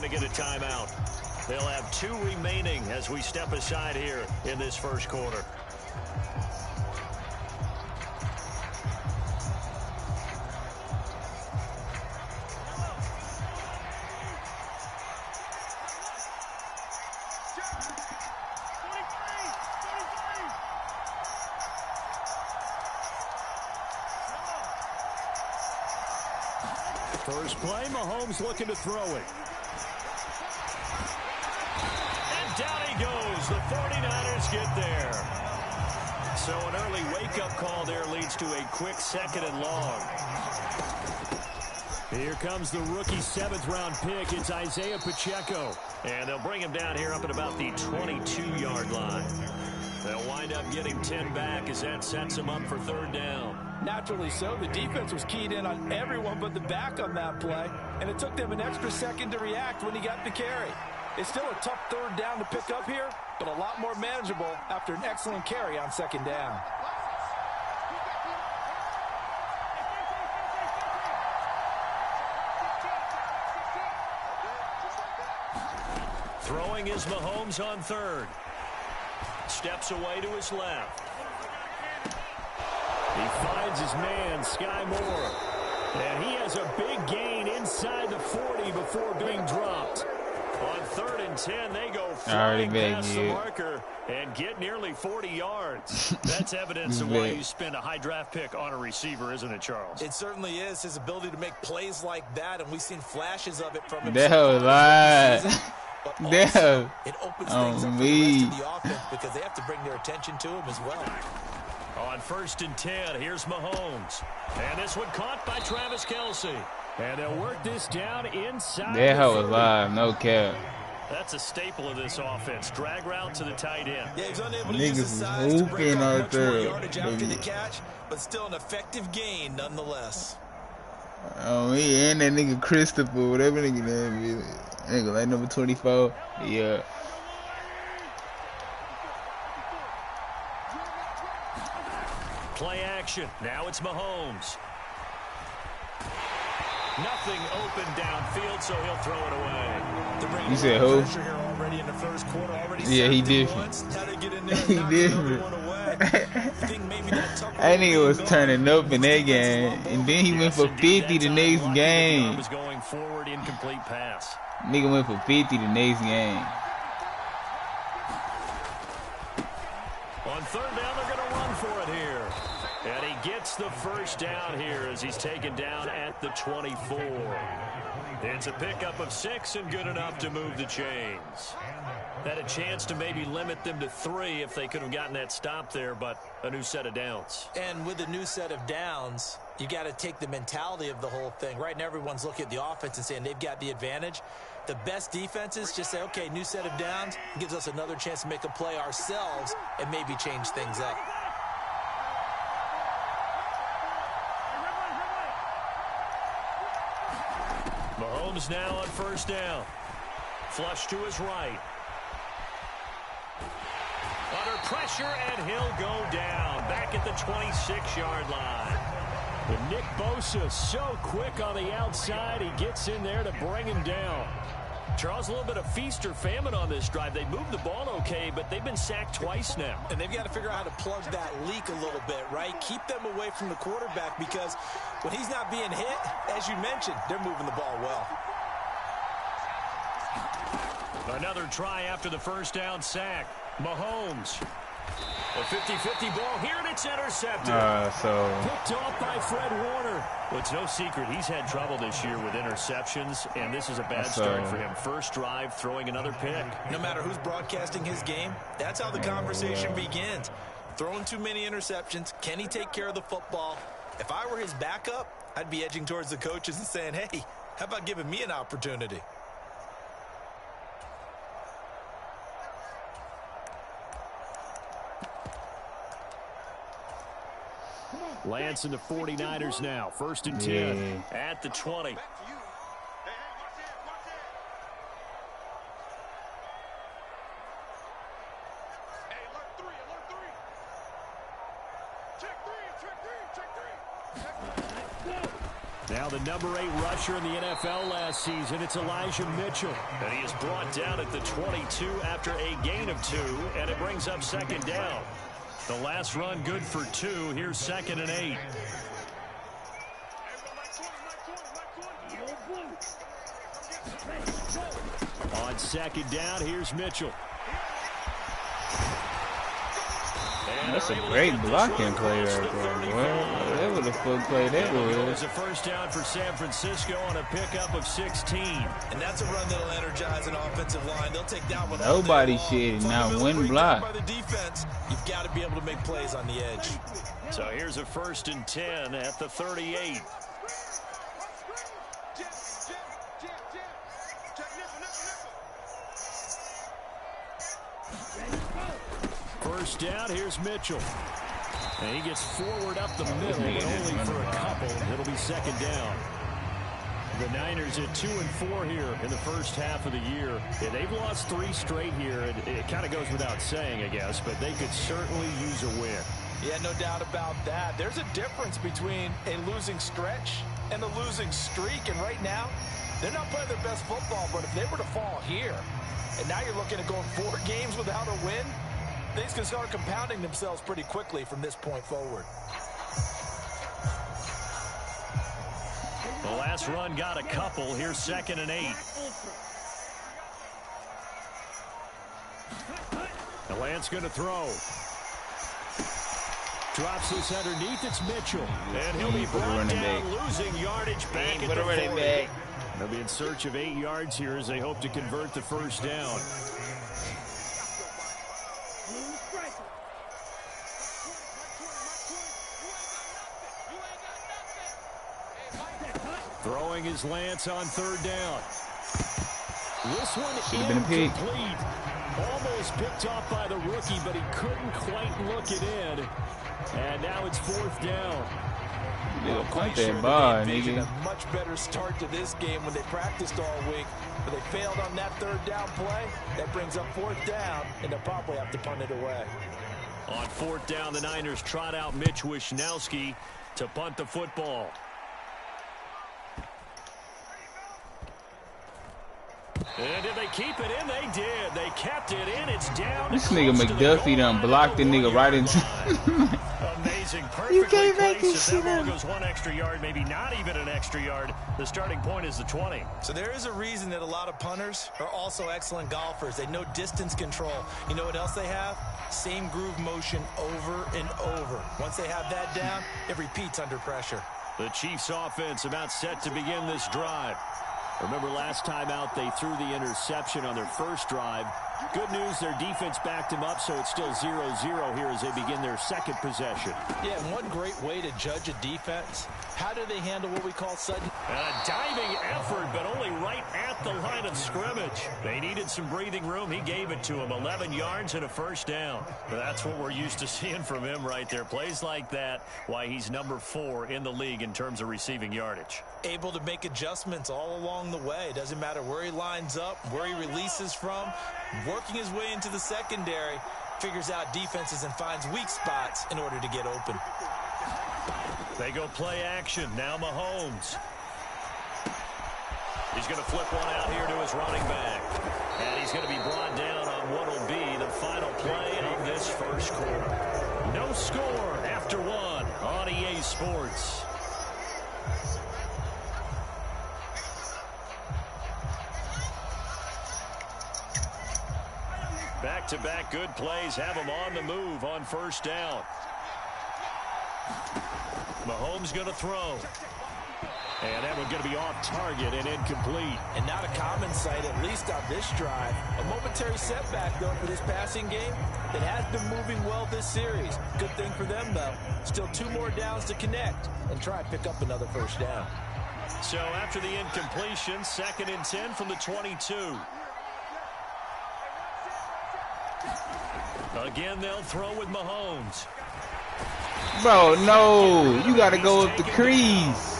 to get a timeout. They'll have 2 remaining as we step aside here in this first quarter. First play, Mahomes looking to throw it. And down he goes. The 49ers get there. So an early wake-up call there leads to a quick 2nd and long. Here comes the rookie 7th-round pick. It's Isaiah Pacheco. And they'll bring him down here up at about the 22-yard line. They'll wind up getting 10 back as that sets them up for 3rd down. Naturally so. The defense was keyed in on everyone but the back on that play, and it took them an extra second to react when he got the carry. It's still a tough 3rd down to pick up here, but a lot more manageable after an excellent carry on 2nd down. Throwing is Mahomes on 3rd. Steps away to his left. He finds his man, Sky Moore. And he has a big gain inside the 40 before being dropped. On 3rd and 10, they go flying past the marker and get nearly 40 yards. That's evidence of why you spend a high draft pick on a receiver, isn't it, Charles? It certainly is. His ability to make plays like that, and we've seen flashes of it from him. That was live. Damn. It opens things up for the rest of the offense because they have to bring their attention to him as well. On 1st and 10, here's Mahomes. And this one caught by Travis Kelce. And they'll work this down inside. That was live, no cap. That's a staple of this offense. Drag route to the tight end. Yeah, he's unable to use his size to break out much more yardage after the catch, but still an effective gain nonetheless. Oh, he and that nigga Christopher, whatever nigga name is. Nigga like number 24. Yeah. Play action. Now it's Mahomes. Nothing open downfield, so he'll throw it away. You said who? Yeah, he did. He did. That nigga was turning up in that game, and then he went for 50 the next game. Going forward, incomplete pass. Nigga went for 50 the next game. On 3rd down, they're going to run for it here. And he gets the 1st down here as he's taken down at the 24. It's a pickup of 6 and good enough to move the chains. Had a chance to maybe limit them to 3 if they could have gotten that stop there, but a new set of downs. And with a new set of downs, you got to take the mentality of the whole thing. Right now, everyone's looking at the offense and saying they've got the advantage. The best defenses just say, okay, new set of downs, gives us another chance to make a play ourselves and maybe change things up. Mahomes now on 1st down. Flush to his right. Under pressure, and he'll go down. Back at the 26-yard line. And Nick Bosa so quick on the outside. He gets in there to bring him down. Charles, a little bit of feast or famine on this drive. They moved the ball okay, but they've been sacked twice now. And they've got to figure out how to plug that leak a little bit, right? Keep them away from the quarterback because when he's not being hit, as you mentioned, they're moving the ball well. Another try after the 1st down sack. Mahomes. A 50-50 ball here, and it's intercepted. Picked off by Fred Warner. Well, it's no secret he's had trouble this year with interceptions, and this is a bad start for him. 1st drive, throwing another pick. No matter who's broadcasting his game, that's how the conversation begins. Throwing too many interceptions. Can he take care of the football? If I were his backup, I'd be edging towards the coaches and saying, hey, how about giving me an opportunity? Lance and the 49ers now. 1st and 10 at the 20. Now the number 8 rusher in the NFL last season, it's Elijah Mitchell. And he is brought down at the 22 after a gain of 2, and it brings up 2nd down. The last run good for 2. Here's 2nd and 8. On 2nd down, here's Mitchell. That's a great blocking play right there, boy. That would have fuck play that was. It was a first down for San Francisco on a pickup of 16. And that's a run that'll energize an offensive line. They'll take down with nobody shit, not one block. By the defense, you've got to be able to make plays on the edge. So here's a 1st and 10 at the 38. First down, here's Mitchell. And he gets forward up the middle, but only for a couple. It'll be 2nd down. The Niners at 2-4 here in the first half of the year. Yeah, they've lost 3 straight here. It kind of goes without saying, I guess, but they could certainly use a win. Yeah, no doubt about that. There's a difference between a losing stretch and a losing streak. And right now, they're not playing their best football, but if they were to fall here, and now you're looking at going 4 games without a win, things can start compounding themselves pretty quickly from this point forward. The last run got a couple. Here's 2nd and 8. The Lance going to throw. Drops this underneath. It's Mitchell. And he'll be brought down, losing yardage back at the 40. They'll be in search of 8 yards here as they hope to convert the first down. Throwing his Lance on 3rd down. This one incomplete. Almost picked off by the rookie, but he couldn't quite look it in. And now it's 4th down. Nigga, punt that ball, nigga. A much better start to this game when they practiced all week, but they failed on that 3rd down play. That brings up 4th down, and they'll probably have to punt it away. On 4th down, the Niners trot out Mitch Wishnowski to punt the football. And did they keep it in? They did. They kept it in. It's down. This nigga McDuffie done blocked the nigga right into. Amazing. Perfectly can't make placed. this If that shit ball up. goes 1 extra yard, maybe not even an extra yard, the starting point is the 20. So there is a reason that a lot of punters are also excellent golfers. They know distance control. You know what else they have? Same groove motion over and over. Once they have that down, it repeats under pressure. The Chiefs offense about set to begin this drive. Remember last time out they threw the interception on their first drive. Good news, their defense backed him up, so it's still 0-0 here as they begin their 2nd possession. Yeah, and one great way to judge a defense, how do they handle what we call sudden? A diving effort, but only right at the line of scrimmage. They needed some breathing room. He gave it to him. 11 yards and a first down. That's what we're used to seeing from him right there. Plays like that, why he's number 4 in the league in terms of receiving yardage. Able to make adjustments all along the way. Doesn't matter where he lines up, where he releases from. Working his way into the secondary, figures out defenses and finds weak spots in order to get open. They go play action. Now Mahomes. He's going to flip one out here to his running back. And he's going to be brought down on what will be the final play of this first quarter. No score after 1 on EA Sports. Back-to-back good plays have him on the move on first down. Mahomes going to throw. And that one's going to be off target and incomplete. And not a common sight, at least on this drive. A momentary setback, though, for this passing game. It has been moving well this series. Good thing for them, though. Still 2 more downs to connect and try and pick up another first down. So after the incompletion, 2nd and 10 from the 22. Again, they'll throw with Mahomes. Bro, no. You got to go up the crease.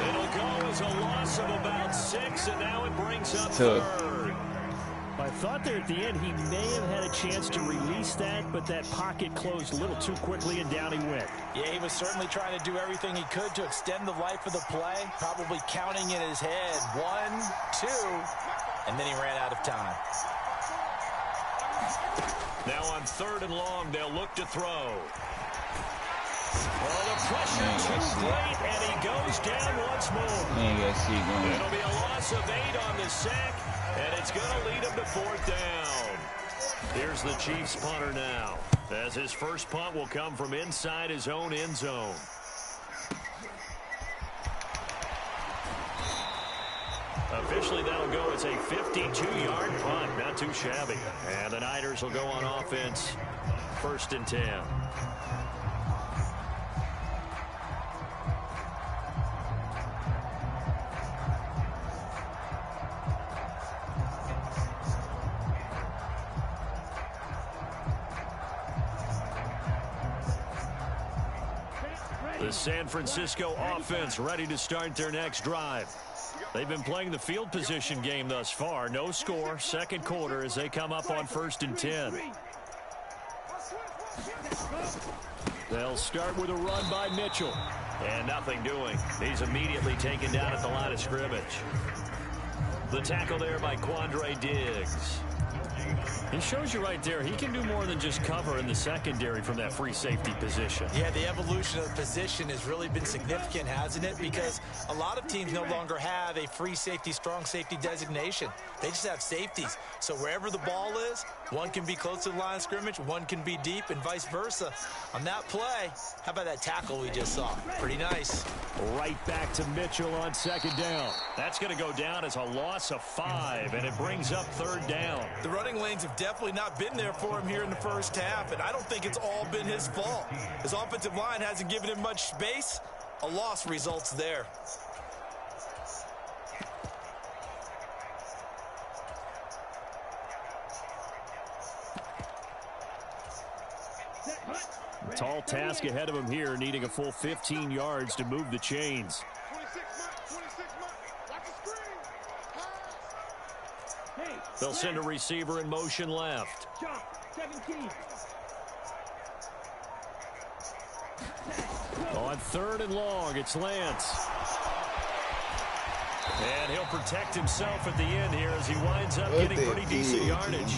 It'll go as a loss of about 6, and now it brings up Tough. 3rd. I thought there at the end he may have had a chance to release that, but that pocket closed a little too quickly, and down he went. Yeah, he was certainly trying to do everything he could to extend the life of the play, probably counting in his head 1, 2, and then he ran out of time. Now on 3rd and long, they'll look to throw. Well, the pressure too great, and he goes down once more. It'll be a loss of 8 on the sack, and it's going to lead him to 4th down. Here's the Chiefs punter now, as his first punt will come from inside his own end zone. Officially, that'll go as a 52-yard punt. Not too shabby. And the Niners will go on offense, 1st and 10. The San Francisco offense ready to start their next drive. They've been playing the field position game thus far. No score, 2nd quarter as they come up on 1st and 10. They'll start with a run by Mitchell. And nothing doing. He's immediately taken down at the line of scrimmage. The tackle there by Quandre Diggs. He shows you right there, he can do more than just cover in the secondary from that free safety position. Yeah, the evolution of the position has really been significant, hasn't it? Because a lot of teams no longer have a free safety, strong safety designation. They just have safeties. So wherever the ball is, one can be close to the line of scrimmage, one can be deep, and vice versa. On that play, how about that tackle we just saw? Pretty nice. Right back to Mitchell on 2nd down. That's going to go down as a loss of 5, and it brings up 3rd down. The running lanes have definitely not been there for him here in the first half, and I don't think it's all been his fault. His offensive line hasn't given him much space. A loss results there. Tall task ahead of him here, needing a full 15 yards to move the chains. They'll send a receiver in motion left. On 3rd and long, it's Lance. And he'll protect himself at the end here as he winds up getting pretty decent yardage.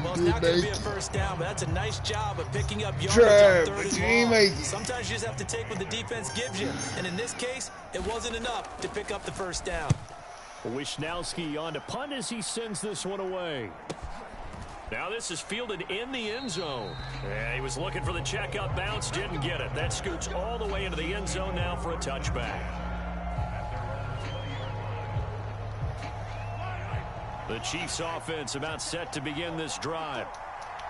Well, it's not going to be a 1st down, but that's a nice job of picking up yardage on 3rd and long. Sometimes you just have to take what the defense gives you, and in this case, it wasn't enough to pick up the 1st down. Wisnowski on to punt as he sends this one away. Now this is fielded in the end zone. And he was looking for the checkout bounce, didn't get it. That scoots all the way into the end zone now for a touchback. The Chiefs offense about set to begin this drive.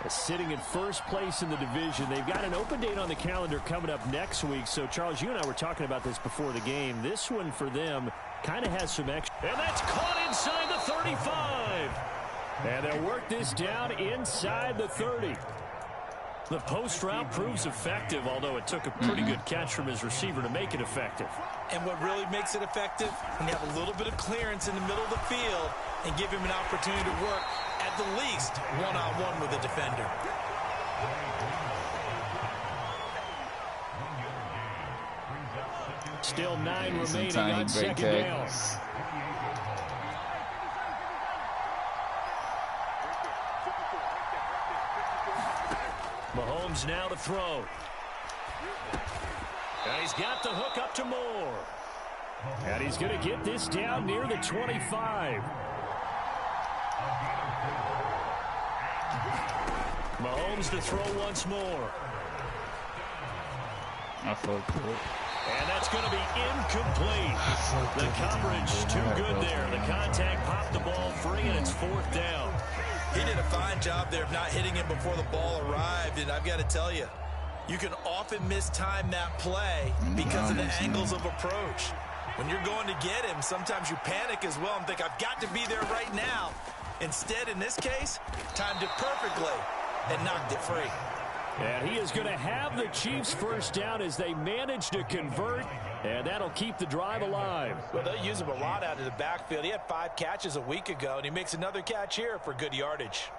Sitting in 1st place in the division. They've got an open date on the calendar coming up next week. So, Charles, you and I were talking about this before the game. This one for them kind of has some extra. And that's caught inside the 35. And they'll work this down inside the 30. The post route proves effective, although it took a pretty good catch from his receiver to make it effective. And what really makes it effective, when you have a little bit of clearance in the middle of the field and give him an opportunity to work at the least one-on-one with the defender. Still 9 remaining on 2nd down. Mahomes now to throw. And he's got the hook up to Moore. And he's going to get this down near the 25. Mahomes to throw once more. And that's going to be incomplete. The coverage too good there. The contact popped the ball free, and it's 4th down. He did a fine job there of not hitting him before the ball arrived, and I've got to tell you, you can often mistime that play because of the angles of approach. When you're going to get him, sometimes you panic as well and think, I've got to be there right now. Instead, in this case, timed it perfectly and knocked it free. And he is going to have the Chiefs first down as they manage to convert, and that'll keep the drive alive. Well, they'll use him a lot out of the backfield. He had 5 catches a week ago, and he makes another catch here for good yardage.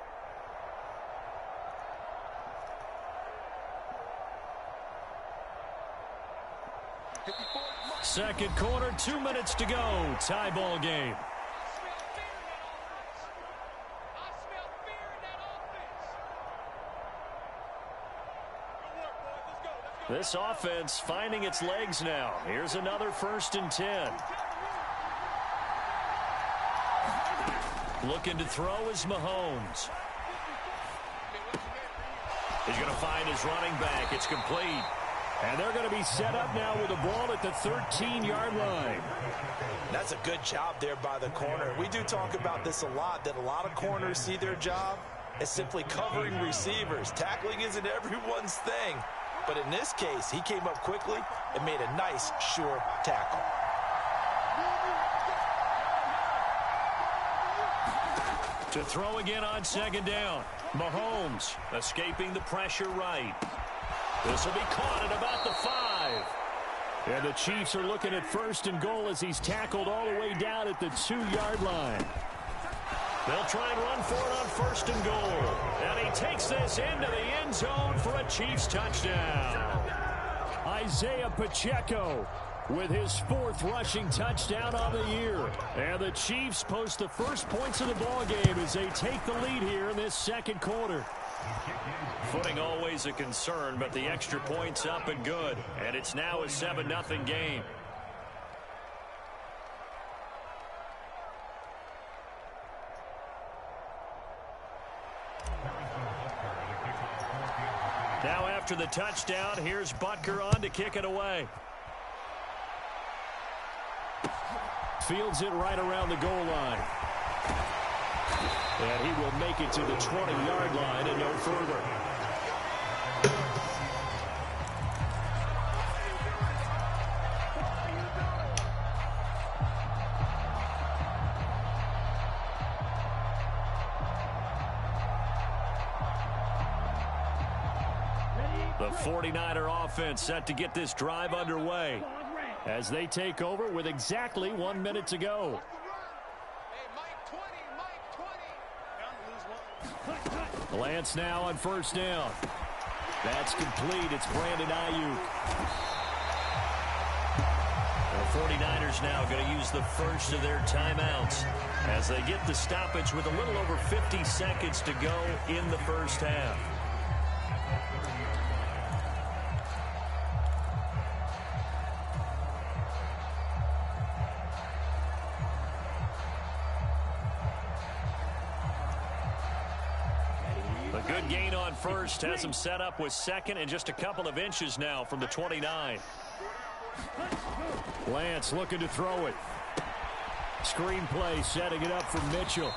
Second quarter, 2 minutes to go. Tie ball game. This offense finding its legs now. Here's another 1st and 10. Looking to throw is Mahomes. He's going to find his running back. It's complete. And they're going to be set up now with the ball at the 13-yard line. That's a good job there by the corner. We do talk about this a lot, that a lot of corners see their job as simply covering receivers. Tackling isn't everyone's thing. But in this case, he came up quickly and made a nice, sure tackle. To throw again on 2nd down. Mahomes escaping the pressure right. This will be caught at about the 5. And the Chiefs are looking at 1st and goal as he's tackled all the way down at the 2-yard line. They'll try and run for it on 1st and goal. And he takes this into the end zone for a Chiefs touchdown. Isaiah Pacheco with his 4th rushing touchdown on the year. And the Chiefs post the first points of the ball game as they take the lead here in this second quarter. Footing always a concern, but the extra point's up and good. And it's now a 7-0 game. Now after the touchdown, here's Butker on to kick it away. Fields it right around the goal line. And he will make it to the 20-yard line and no further. The 49er offense set to get this drive underway as they take over with exactly 1 minute to go. Lance now on 1st down. That's complete. It's Brandon Ayuk. The 49ers now going to use the first of their timeouts as they get the stoppage with a little over 50 seconds to go in the first half. Good gain on 1st has him set up with 2nd and just a couple of inches now from the 29. Lance looking to throw it. Screen play setting it up for Mitchell.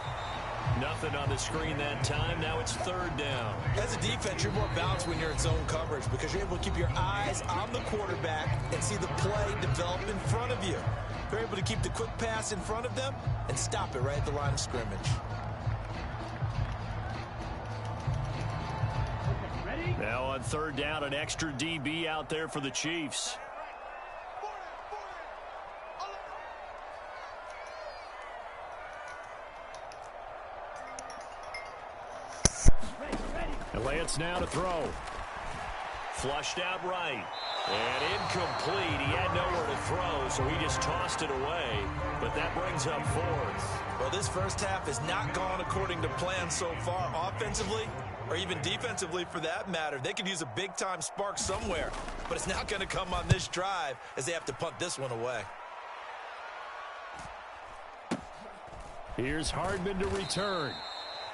Nothing on the screen that time. Now it's 3rd down. As a defense, you're more balanced when you're in zone coverage because you're able to keep your eyes on the quarterback and see the play develop in front of you. You're able to keep the quick pass in front of them and stop it right at the line of scrimmage. Now on 3rd down, an extra DB out there for the Chiefs. And Lance now to throw. Flushed out right. And incomplete. He had nowhere to throw, so he just tossed it away. But that brings up 4th. Well, this first half has not gone according to plan so far offensively, or even defensively for that matter. They could use a big-time spark somewhere, but it's not going to come on this drive as they have to punt this one away. Here's Hardman to return.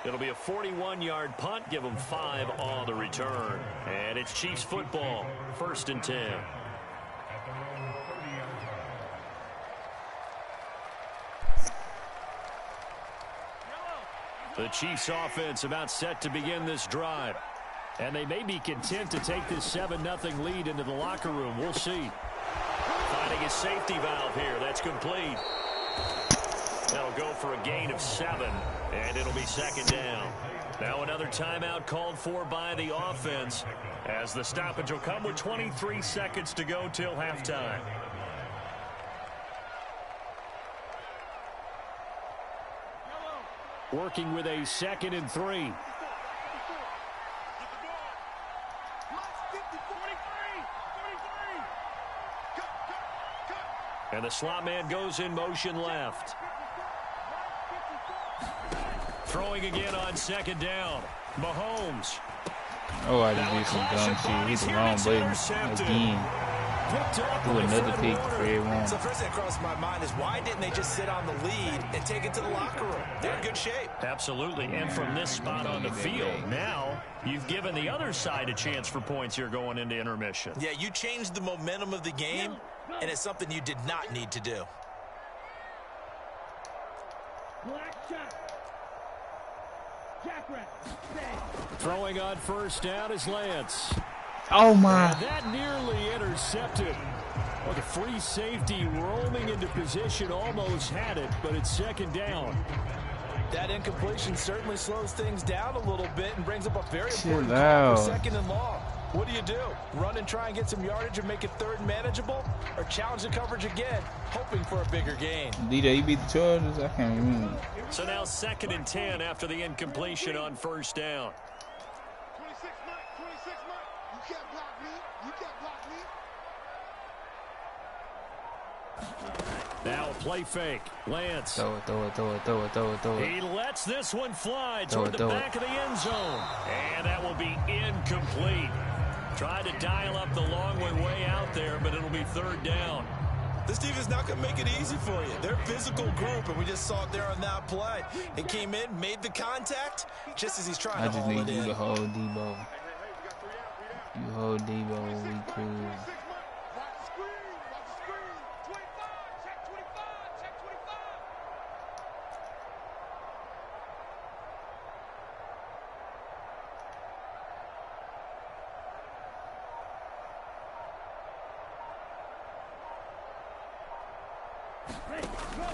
It'll be a 41-yard punt. Give them 5 on the return. And it's Chiefs football, 1st and 10. The Chiefs offense about set to begin this drive. And they may be content to take this 7-0 lead into the locker room. We'll see. Finding a safety valve here. That's complete. That'll go for a gain of of 7, and it'll be second down. Now another timeout called for by the offense, as the stoppage will come with 23 seconds to go till halftime. Working with a 2nd and 3. And the slot man goes in motion left. Throwing again on 2nd down. Mahomes. Oh, I just did some dumb shit. He's the wrong button again. Do another pick for everyone. So first thing that crossed my mind is, why didn't they just sit on the lead and take it to the locker room? They're in good shape. Absolutely. And from this spot on the field, now you've given the other side a chance for points here going into intermission. Yeah, you changed the momentum of the game, and it's something you did not need to do. Throwing on 1st down is Lance. Oh, my. And that nearly intercepted. Well, the free safety roaming into position almost had it, but it's 2nd down. That incompletion certainly slows things down a little bit and brings up a very important Chill call for out. 2nd and long. What do? Run and try and get some yardage and make it 3rd and manageable? Or challenge the coverage again, hoping for a bigger gain? DJ, you beat the Chargers? I can't remember. So now 2nd and 10 after the incompletion on 1st down. 26 Mike. You can't block me. Now a play fake. Lance. Throw it. He lets this one fly Throw toward it, the throw it. back of the end zone. And that will be incomplete. Tried to dial up the long way out there, but it'll be 3rd down. This defense is not going to make it easy for you. They're a physical group, and we just saw it there on that play. It came in, made the contact, just as he's trying I to just haul need it you in. to hold Debo. You hold Debo, we cool.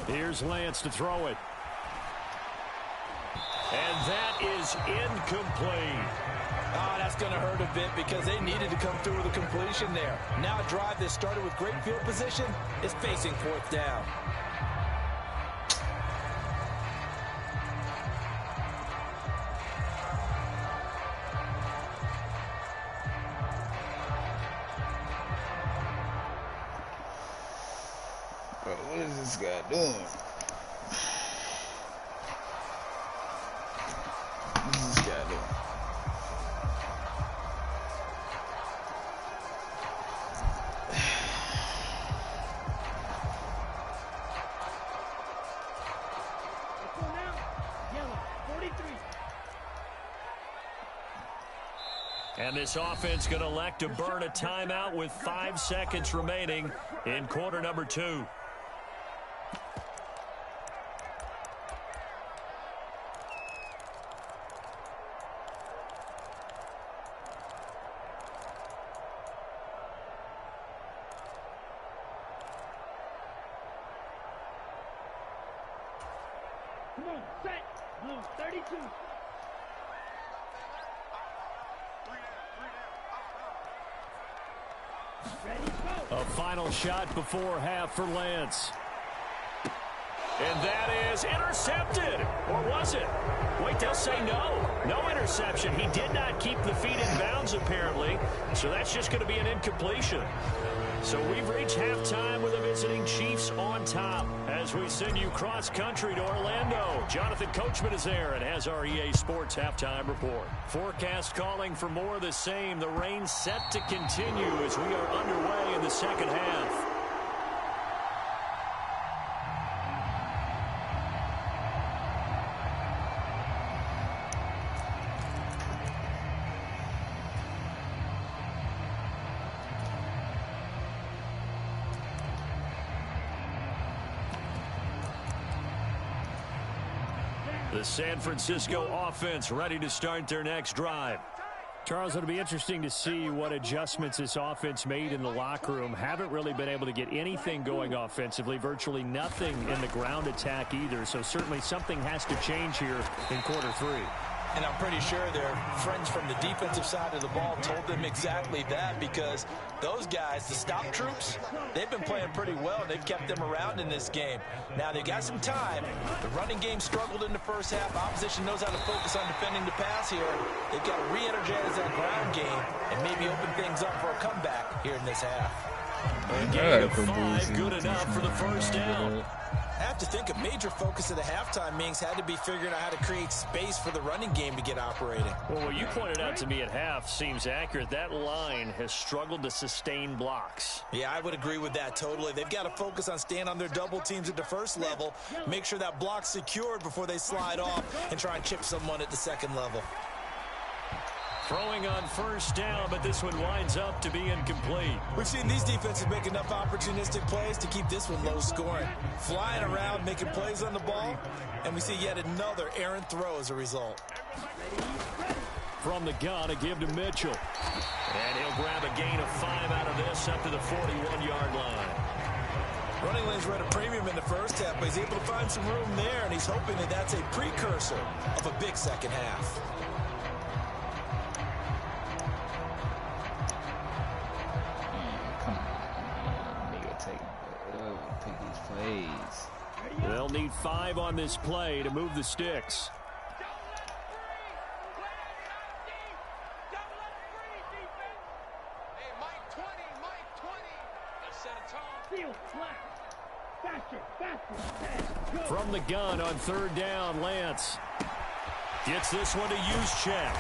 Here's Lance to throw it. And that is incomplete. Oh, that's going to hurt a bit because they needed to come through with a completion there. Now a drive that started with great field position is facing 4th down. Bro, what is this guy doing? What is this guy doing? And this offense going to elect to burn a timeout with 5 seconds remaining in quarter number 2. Come on, set. Blue, 32. A final shot before half for Lance. And that is intercepted. Or was it? Wait, they'll say no. No interception. He did not keep the feet in bounds, apparently. So that's just going to be an incompletion. So we've reached halftime with the visiting Chiefs on top as we send you cross-country to Orlando. Jonathan Coachman is there and has our EA Sports halftime report. Forecast calling for more of the same. The rain set to continue as we are underway in the second half. The San Francisco offense ready to start their next drive. Charles, it'll be interesting to see what adjustments this offense made in the locker room. Haven't really been able to get anything going offensively, virtually nothing in the ground attack either. So certainly something has to change here in quarter 3. And I'm pretty sure their friends from the defensive side of the ball told them exactly that, because those guys, the stop troops, they've been playing pretty well. They've kept them around in this game. Now, they've got some time. The running game struggled in the first half. Opposition knows how to focus on defending the pass here. They've got to re-energize that ground game and maybe open things up for a comeback here in this half. A gain of 5, good enough for the first down. I have to think a major focus of the halftime meetings had to be figuring out how to create space for the running game to get operating. Well, what you pointed out to me at half seems accurate. That line has struggled to sustain blocks. Yeah, I would agree with that totally. They've got to focus on staying on their double teams at the first level, make sure that block's secured before they slide off and try and chip someone at the second level. Throwing on first down, but this one winds up to be incomplete. We've seen these defenses make enough opportunistic plays to keep this one low scoring. Flying around, making plays on the ball, and we see yet another errant throw as a result. From the gun, a give to Mitchell. And he'll grab a gain of 5 out of this up to the 41-yard line. Running lanes were at a premium in the first half, but he's able to find some room there, and he's hoping that that's a precursor of a big second half. They'll need 5 on this play to move the sticks. From the gun on third down, Lance gets this one to Juszczyk.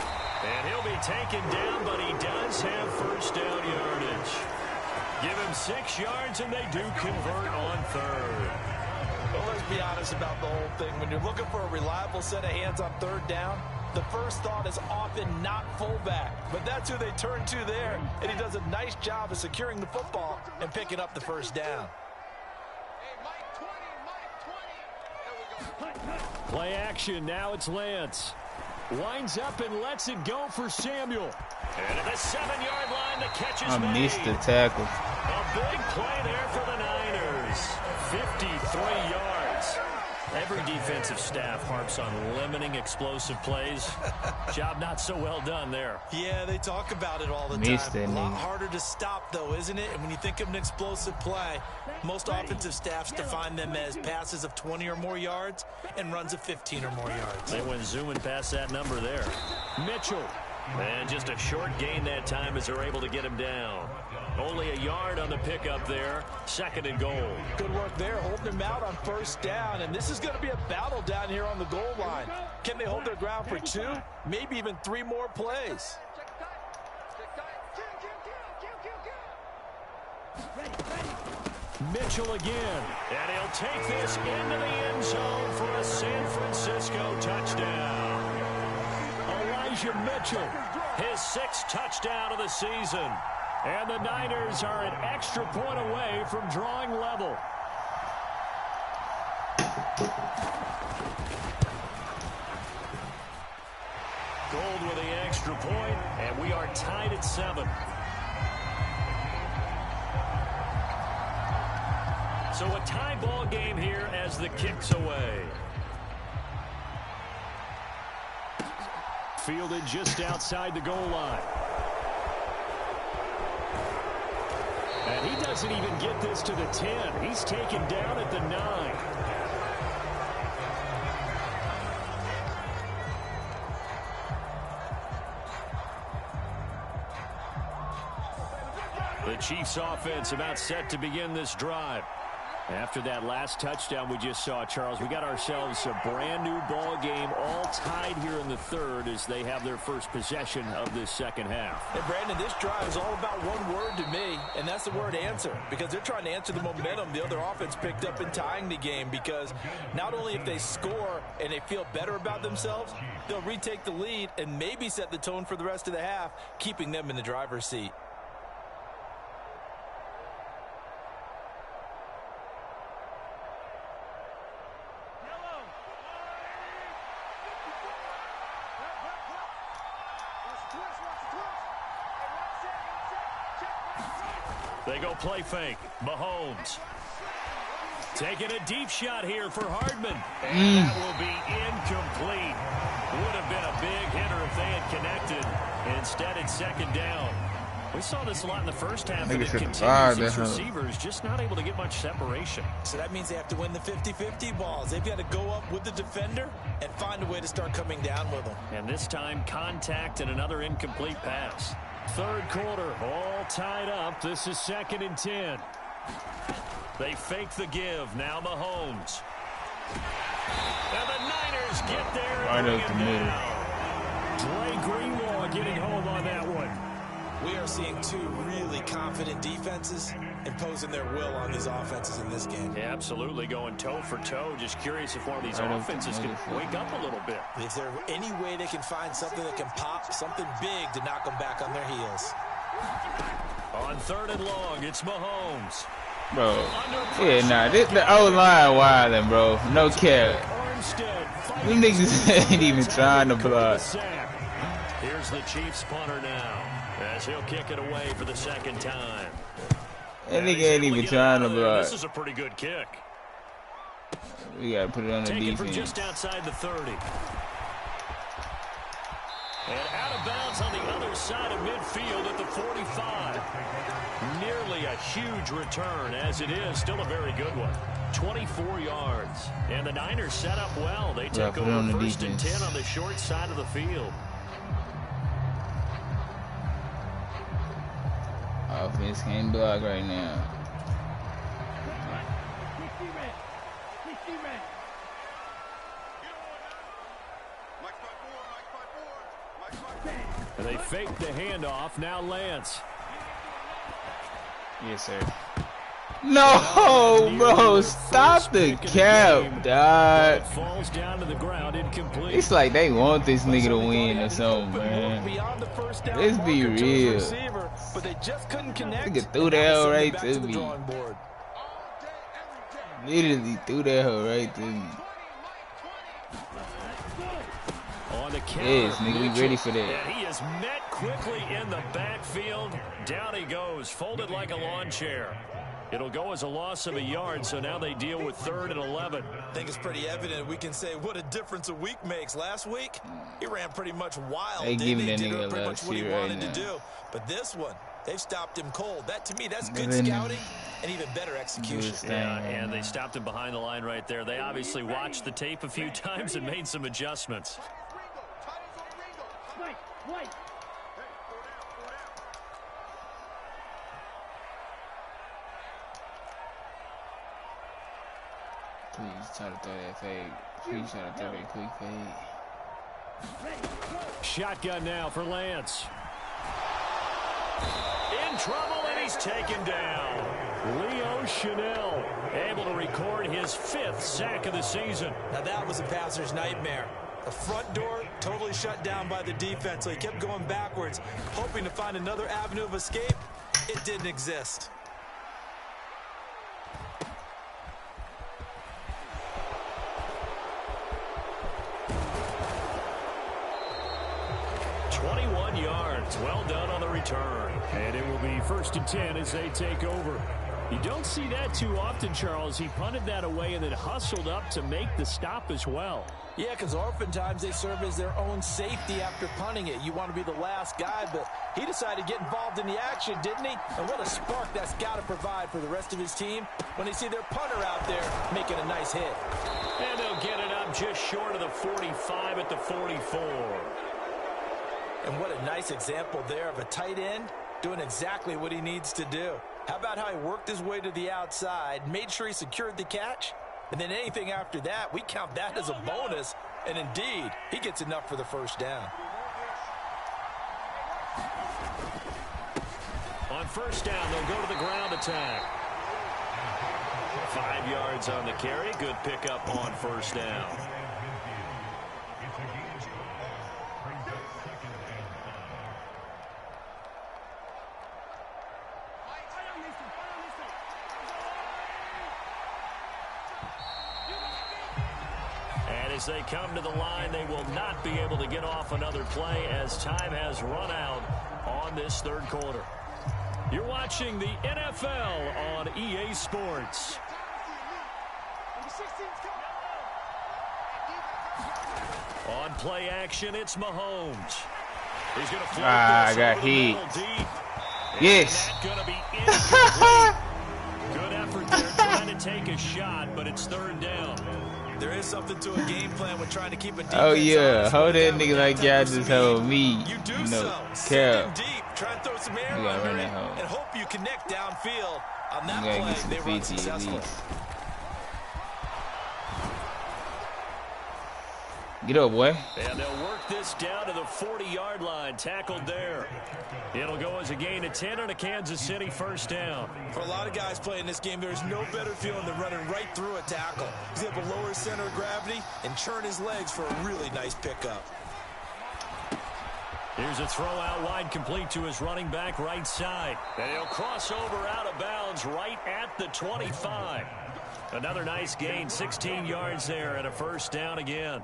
And he'll be taken down, but he does have first down yardage. Give him 6 yards, and they do convert on third. Well, let's be honest about the whole thing. When you're looking for a reliable set of hands on third down, the first thought is often not fullback. But that's who they turn to there, and he does a nice job of securing the football and picking up the first down. Play action. Now it's Lance. Winds up and lets it go for Samuel. And at the 7-yard line, the catch is made. I missed the tackle. A big play there for the Niners. 53 yards. Every defensive staff harps on limiting explosive plays. Job not so well done there. Yeah, they talk about it all the time. A lot harder to stop, though, isn't it? And when you think of an explosive play, most offensive staffs define them as passes of 20 or more yards and runs of 15 or more yards. They went zooming past that number there. Mitchell. And just a short gain that time as they're able to get him down. Only a yard on the pickup there. 2nd and goal. Good work there, holding him out on first down. And this is going to be a battle down here on the goal line. Can they hold their ground for 2, maybe even 3 more plays? Mitchell again. And he'll take this into the end zone for a San Francisco touchdown. Mitchell, his 6th touchdown of the season. And the Niners are an extra point away from drawing level. Gold with the extra point, and we are tied at 7. So a tie ball game here as the kick's away. Fielded just outside the goal line. And he doesn't even get this to the 10. He's taken down at the 9. The Chiefs offense about set to begin this drive. After that last touchdown we just saw, Charles, we got ourselves a brand new ball game, all tied here in the 3rd as they have their first possession of this second half. And Brandon, this drive is all about one word to me, and that's the word answer, because they're trying to answer the momentum the other offense picked up in tying the game, because not only if they score and they feel better about themselves, they'll retake the lead and maybe set the tone for the rest of the half, keeping them in the driver's seat. Watch the twist. They go play fake. Mahomes. Taking a deep shot here for Hardman. And that will be incomplete. Would have been a big hitter if they had connected. Instead, it's second down. We saw this a lot in the first half, and it continues. These receivers just not able to get much separation. So that means they have to win the 50-50 balls. They've got to go up with the defender and find a way to start coming down with them. And this time, contact and another incomplete pass. Third quarter, all tied up. This is 2nd and 10. They fake the give. Now Mahomes. And the Niners get there and bring him down. Dre Greenlaw getting home on that one. We are seeing two really confident defenses imposing their will on these offenses in this game. Yeah, absolutely, going toe for toe. Just curious if one of these offenses can wake up a little bit. Is there any way they can find something that can pop, something big to knock them back on their heels? On 3rd and long, it's Mahomes. Bro, yeah, nah, this the O-line wildin', bro. No cap. Them niggas ain't even trying to block. Here's the Chiefs punter now, as he'll kick it away for the 2nd time. That nigga ain't even trying to block. This is a pretty good kick. We gotta put it on the defense. From just outside the 30. And out of bounds on the other side of midfield at the 45. Nearly a huge return, as it is still a very good one. 24 yards. And the Niners set up well. They took over 1st and 10 on the short side of the field. Offense can't block right now. They fake the handoff. Now Lance. Yes, sir. No, bro. Stop the cap, dog. Falls down to the ground, incomplete. It's like they want this nigga to win or something, man. Let's be real. Nigga threw that hoe right to me. Literally threw that hoe right to me. Yes, nigga, we ready for that. And he is met quickly in the backfield. Down he goes, folded like a lawn chair. It'll go as a loss of a yard, so now they deal with 3rd and 11. I think it's pretty evident we can say what a difference a week makes. Last week, he ran pretty much wild. They giving that did nigga pretty a much what he wanted to do. But this one, they've stopped him cold. That, to me, that's good scouting and even better execution. Yeah, and they stopped him behind the line right there. They obviously watched the tape a few times and made some adjustments. Please try to throw that fade. Please try to throw that quick fade. Shotgun now for Lance. In trouble, and he's taken down. Leo Chanel able to record his 5th sack of the season. Now that was a passer's nightmare. The front door totally shut down by the defense, so he kept going backwards, hoping to find another avenue of escape. It didn't exist. Well done on the return. And it will be 1st and 10 as they take over. You don't see that too often, Charles. He punted that away and then hustled up to make the stop as well. Yeah, because oftentimes they serve as their own safety after punting it. You want to be the last guy, but he decided to get involved in the action, didn't he? And what a spark that's got to provide for the rest of his team when they see their punter out there making a nice hit. And they'll get it up just short of the 45 at the 44. And what a nice example there of a tight end doing exactly what he needs to do. How about how he worked his way to the outside, made sure he secured the catch, and then anything after that, we count that as a bonus. And indeed, he gets enough for the 1st down. On 1st down, they'll go to the ground attack. 5 yards on the carry. Good pickup on 1st down. As they come to the line, they will not be able to get off another play as time has run out on this 3rd quarter. You're watching the NFL on EA Sports. On play action, it's Mahomes. He's going to float I this got over the heat. middle deep. Yes. And that's going to be incomplete. Good effort there trying to take a shot, but it's third down. There is something to a game plan when trying to keep a defense. Oh yeah, honest hold with a that guy nigga with like that y'all type of just speed. hold me. You do No so. cap. Sit in deep. Try and throw some air You gotta under run it that home. and hope you connect downfield. On that You gotta play, get some they run feet at successful. least. Get up, boy. And they'll work this down to the 40-yard line. Tackled there. It'll go as a gain of 10 on a Kansas City first down. For a lot of guys playing this game, there's no better feeling than running right through a tackle. He's able to lower his center of gravity and churn his legs for a really nice pickup. Here's a throw out wide, complete to his running back right side. And he'll cross over out of bounds right at the 25. Another nice gain, 16 yards there, and a first down again.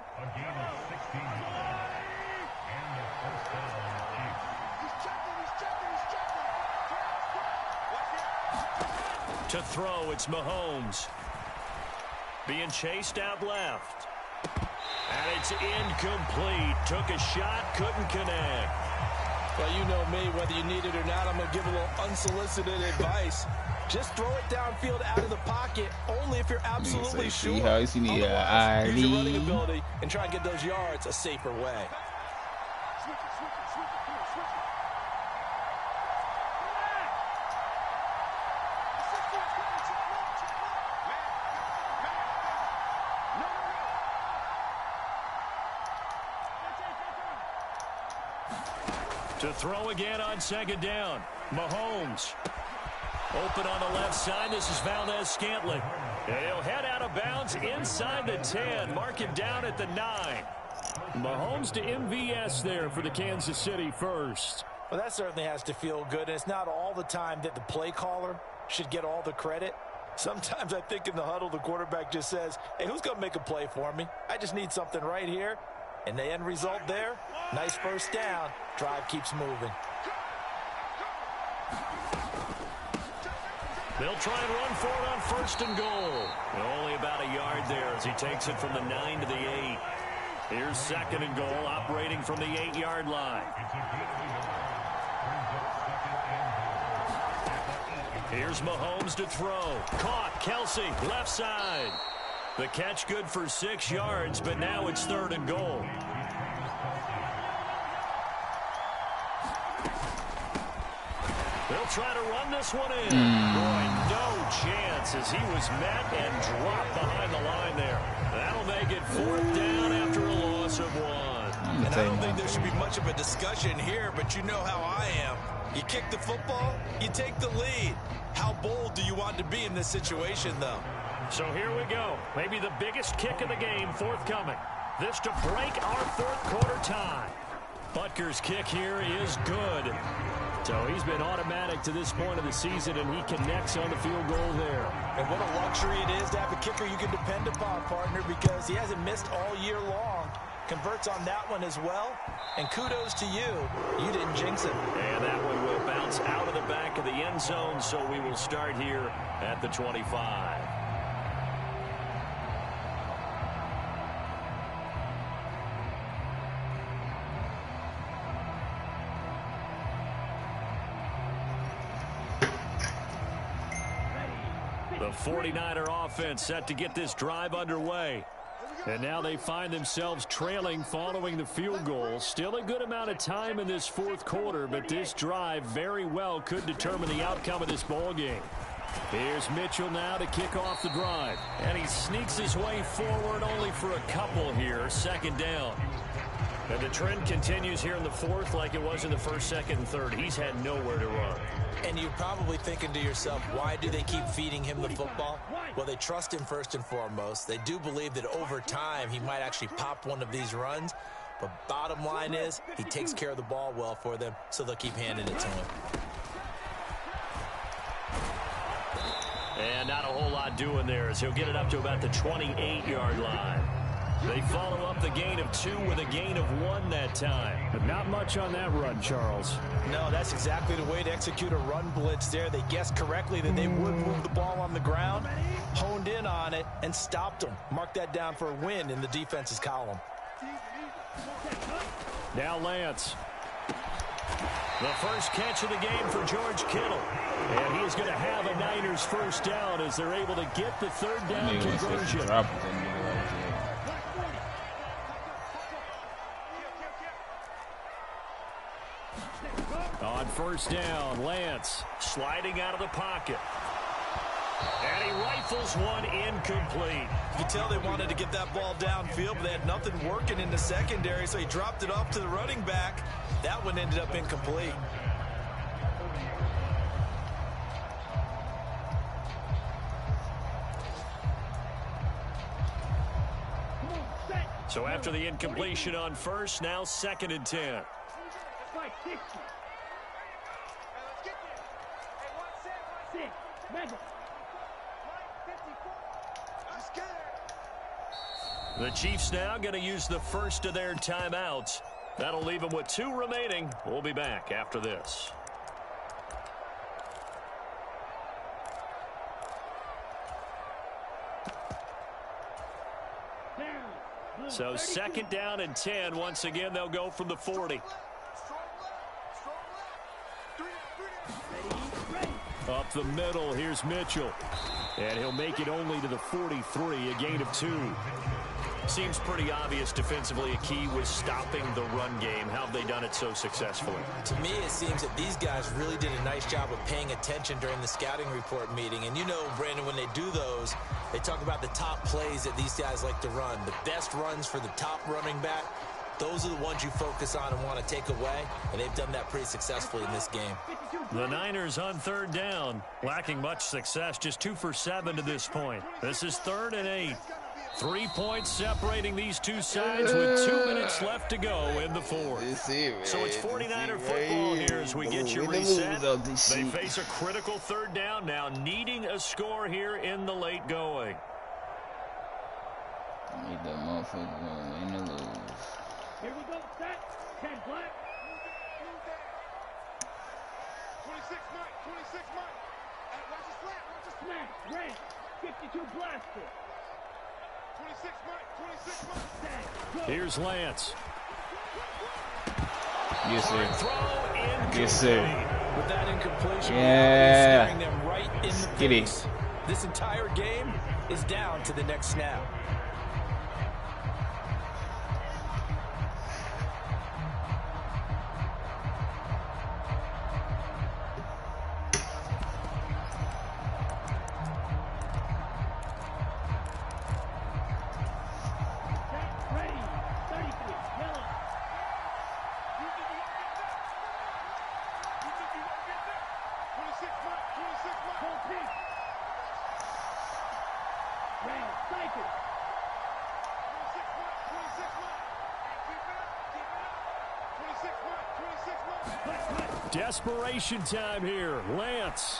To throw, it's Mahomes. Being chased out left. And it's incomplete. Took a shot, couldn't connect. Well, you know me, whether you need it or not, I'm going to give a little unsolicited advice. Just throw it downfield out of the pocket, only if you're absolutely sure. Otherwise, use your running ability and try and get those yards a safer way. To throw again on second down. Mahomes. Open on the left side. This is Valdez-Scantling. And he'll head out of bounds inside the 10. Mark him down at the 9. Mahomes to MVS there for the Kansas City first. Well, that certainly has to feel good. And it's not all the time that the play caller should get all the credit. Sometimes I think in the huddle, the quarterback just says, hey, who's going to make a play for me? I just need something right here. And the end result there, nice first down. Drive keeps moving. They'll try and run for it on first and goal. Only about a yard there as he takes it from the 9 to the 8. Here's second and goal, operating from the 8-yard line. Here's Mahomes to throw. Caught. Kelsey, left side. The catch good for 6 yards, but now it's third and goal. They'll try to run this one in. Boy, no chance as he was met and dropped behind the line there. That'll make it fourth down after a loss of 1. And I don't think there should be much of a discussion here, but you know how I am. You kick the football, you take the lead. How bold do you want to be in this situation, though? So here we go. Maybe the biggest kick of the game forthcoming. This to break our fourth quarter tie. Butker's kick here is good. So he's been automatic to this point of the season, and he connects on the field goal there. And what a luxury it is to have a kicker you can depend upon, partner, because he hasn't missed all year long. Converts on that one as well. And kudos to you. You didn't jinx him. And that one will bounce out of the back of the end zone, so we will start here at the 25. The 49er offense set to get this drive underway. And now they find themselves trailing following the field goal. Still a good amount of time in this fourth quarter, but this drive very well could determine the outcome of this ball game. Here's Mitchell now to kick off the drive. And he sneaks his way forward only for a couple here. Second down. And the trend continues here in the fourth like it was in the first, second, and third. He's had nowhere to run. And you're probably thinking to yourself, why do they keep feeding him the football? Well, they trust him first and foremost. They do believe that over time he might actually pop one of these runs. But bottom line is he takes care of the ball well for them, so they'll keep handing it to him. And not a whole lot doing there as he'll get it up to about the 28-yard line. They follow up the gain of 2 with a gain of 1 that time. But not much on that run, Charles. No, that's exactly the way to execute a run blitz there. They guessed correctly that they would move the ball on the ground, honed in on it, and stopped them. Mark that down for a win in the defense's column. Now Lance. The first catch of the game for George Kittle. And he is going to have a Niners first down as they're able to get the third down conversion. On first down, Lance sliding out of the pocket. And he rifles one incomplete. You can tell they wanted to get that ball downfield, but they had nothing working in the secondary, so he dropped it off to the running back. That one ended up incomplete. So after the incompletion on first, now 2nd and 10. The Chiefs now going to use the first of their timeouts. That'll leave them with 2 remaining. We'll be back after this. So 2nd down and 10. Once again, they'll go from the 40. Up the middle, here's Mitchell. And he'll make it only to the 43, a gain of 2. Seems pretty obvious defensively a key was stopping the run game. How have they done it so successfully? To me, it seems that these guys really did a nice job of paying attention during the scouting report meeting. And you know, Brandon, when they do those, they talk about the top plays that these guys like to run. The best runs for the top running back, those are the ones you focus on and want to take away. And they've done that pretty successfully in this game. The Niners on 3rd down, lacking much success, just 2 for 7 to this point. This is 3rd and 8. 3 points separating these two sides with 2 minutes left to go in the 4th. So it's 49er football here as we get you reset. They face a critical 3rd down now, needing a score here in the late going. Need that motherfucker going win or lose. Here we go, set. 10 black. 26 Mike, 26 Mike. Watch his flat, watch his smack. Red, 52 blaster. 26 Mike, 26 Mike. Here's Lance. Yes, sir. Throw Yes, sir. With that incompletion, Yeah. staring them right in the Get it. face. This entire game is down to the next snap. Desperation time here. Lance.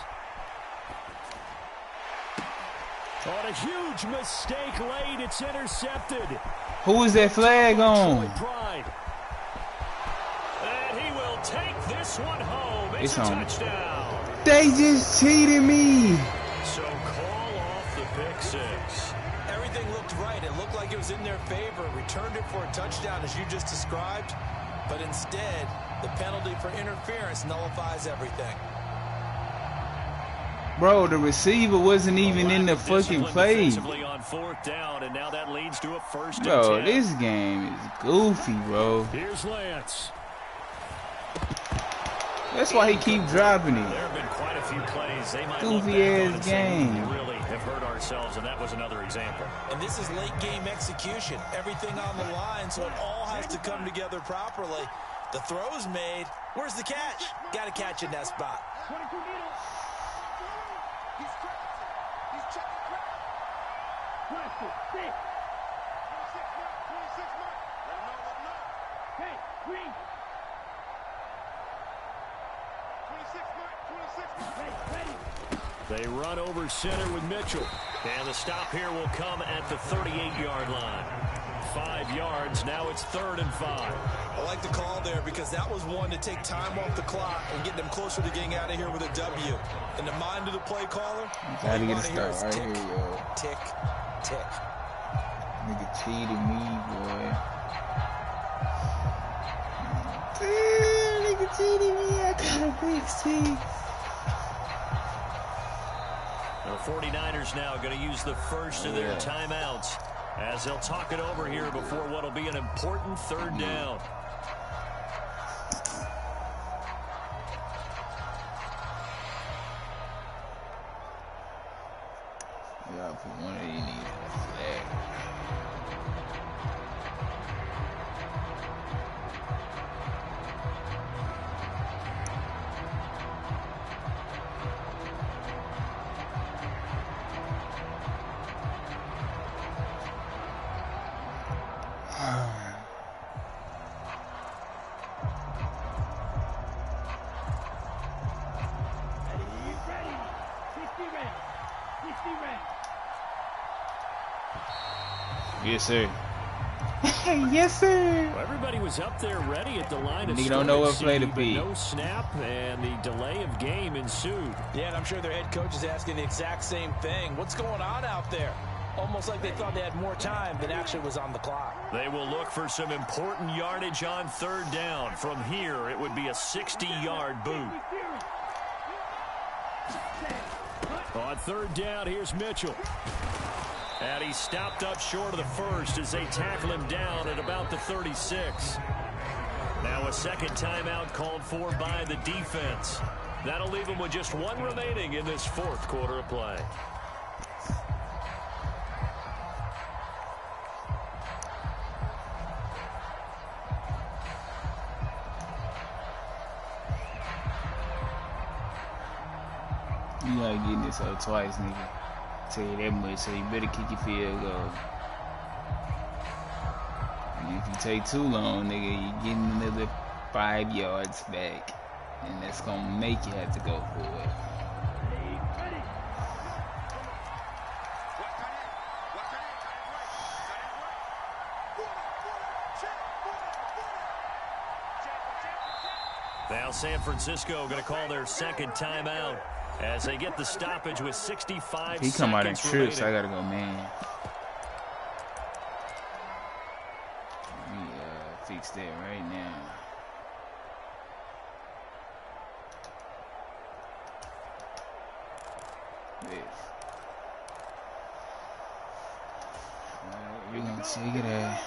On a huge mistake late. It's intercepted. Who is that flag on? Pride. And he will take this one home. It's a on. touchdown. They just cheated me. So call off the pick 6. Everything looked right. It looked like it was in their favor. Returned it for a touchdown, as you just described. But instead, the penalty for interference nullifies everything. Bro, the receiver wasn't even in the fucking play. On 4th down, and now that leads to a 1st and Bro, 10. this game is goofy, bro. Here's Lance. That's why he keep dropping There it. have been quite a few plays. They might Goofy look back on ass and say, game. we really have hurt ourselves, and that was another example. And this is late game execution. Everything on the line, so it all has to come together properly. The throw's made. Where's the catch? Got to catch in that spot. 22 needles. He's checking crap. Blaster, 6. 26 Mike, 26 Mike. Let him know. Hey, green. 26 Mike, 26 Mike. Hey, ready. They run over center with Mitchell. And the stop here will come at the 38-yard line. 5 yards. Now it's 3rd and 5. I like the call there because that was one to take time off the clock and get them closer to getting out of here with a W. In the mind of the play caller, gotta get a start right tick, here, yo. tick, tick. Nigga cheated me, boy. Nigga cheated me. I got a big C. The 49ers now going to use the first of their timeouts as they'll talk it over here before what will be an important 3rd down. Yeah, put one of these niggas in the flag. Yes, sir. Yes, sir. Well, everybody was up there ready at the line of Nigga don't know what play to but be. no snap, and the delay of game ensued. Yeah, and I'm sure their head coach is asking the exact same thing. What's going on out there? Almost like they thought they had more time than actually was on the clock. They will look for some important yardage on 3rd down. From here, it would be a 60-yard boot. On 3rd down, here's Mitchell. And he stopped up short of the first as they tackle him down at about the 36. Now a 2nd timeout called for by the defense. That'll leave him with just 1 remaining in this 4th quarter of play. You gotta get in this up twice, nigga. Tell you that much, so you better kick your field goal. And if you take too long, nigga, you're getting another 5 yards back. And that's gonna make you have to go for it. Now San Francisco going to call their 2nd timeout as they get the stoppage with 65 He come out in seconds trips, I remaining. gotta go, man. Let me fix that right now. This. Alright, we're gonna take it out.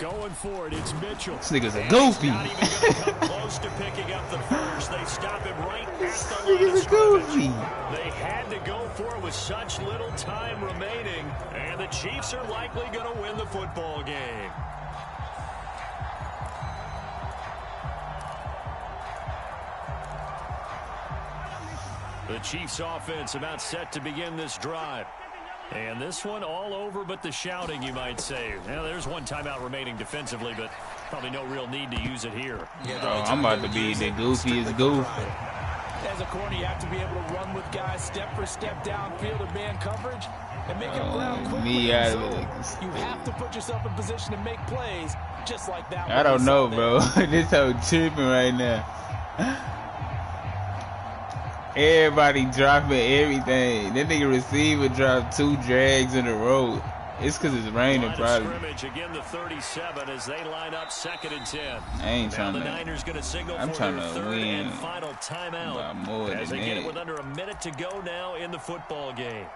Going for it, it's Mitchell. This nigga's a goofy. Not even going to come close to picking up the first. They stop him right at the line of Nigga's a scrimmage. goofy. They had to go for it with such little time remaining, and the Chiefs are likely going to win the football game. The Chiefs offense about set to begin this drive. And this one all over but the shouting, you might say. Now, there's 1 timeout remaining defensively, but probably no real need to use it here. Oh, I'm about to be the goofiest goof. As a corner, you have to be able to run with guys step for step downfield and man coverage and make up ground quickly. Me out of You have to put yourself in position to make plays just like that. I don't know, bro. This whole tripping right now. Everybody dropping everything. That nigga receiver dropped 2 drags in a row. It's because it's raining, probably. Scrimmage again, the 37 as they line up 2nd and 10. I ain't now trying the to. Niners going to signal I'm for trying their to 3rd win and final timeout by more as than they get it that. with under a minute to go now in the football game.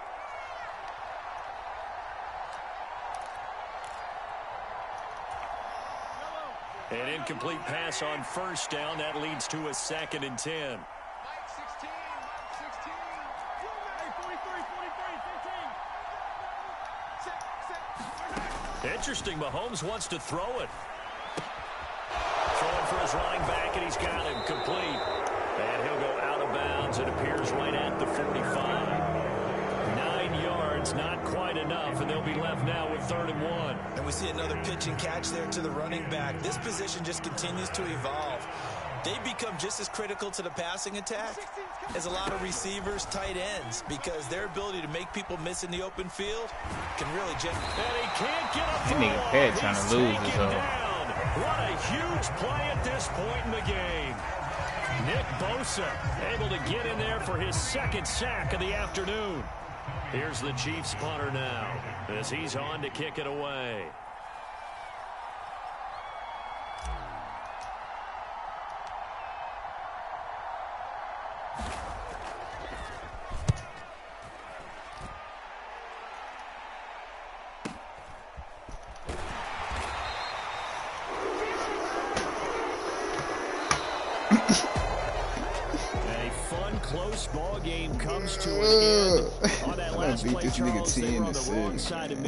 An incomplete pass on 1st down. That leads to a 2nd and 10. Interesting, Mahomes wants to throw it. Throwing for a goes running back, and he's got him complete. And he'll go out of bounds. It appears right at the 45. 9 yards, not quite enough, and they'll be left now with 3rd and 1. And we see another pitch and catch there to the running back. This position just continues to evolve. They become just as critical to the passing attack as a lot of receivers, tight ends, because their ability to make people miss in the open field can really generate. And he can't get up. That nigga Pat trying to lose this whole. What a huge play at this point in the game. Nick Bosa able to get in there for his 2nd sack of the afternoon. Here's the Chiefs punter now as he's on to kick it away. Close ball game comes to an end on that last play. Charles, they were on the wrong side of mid.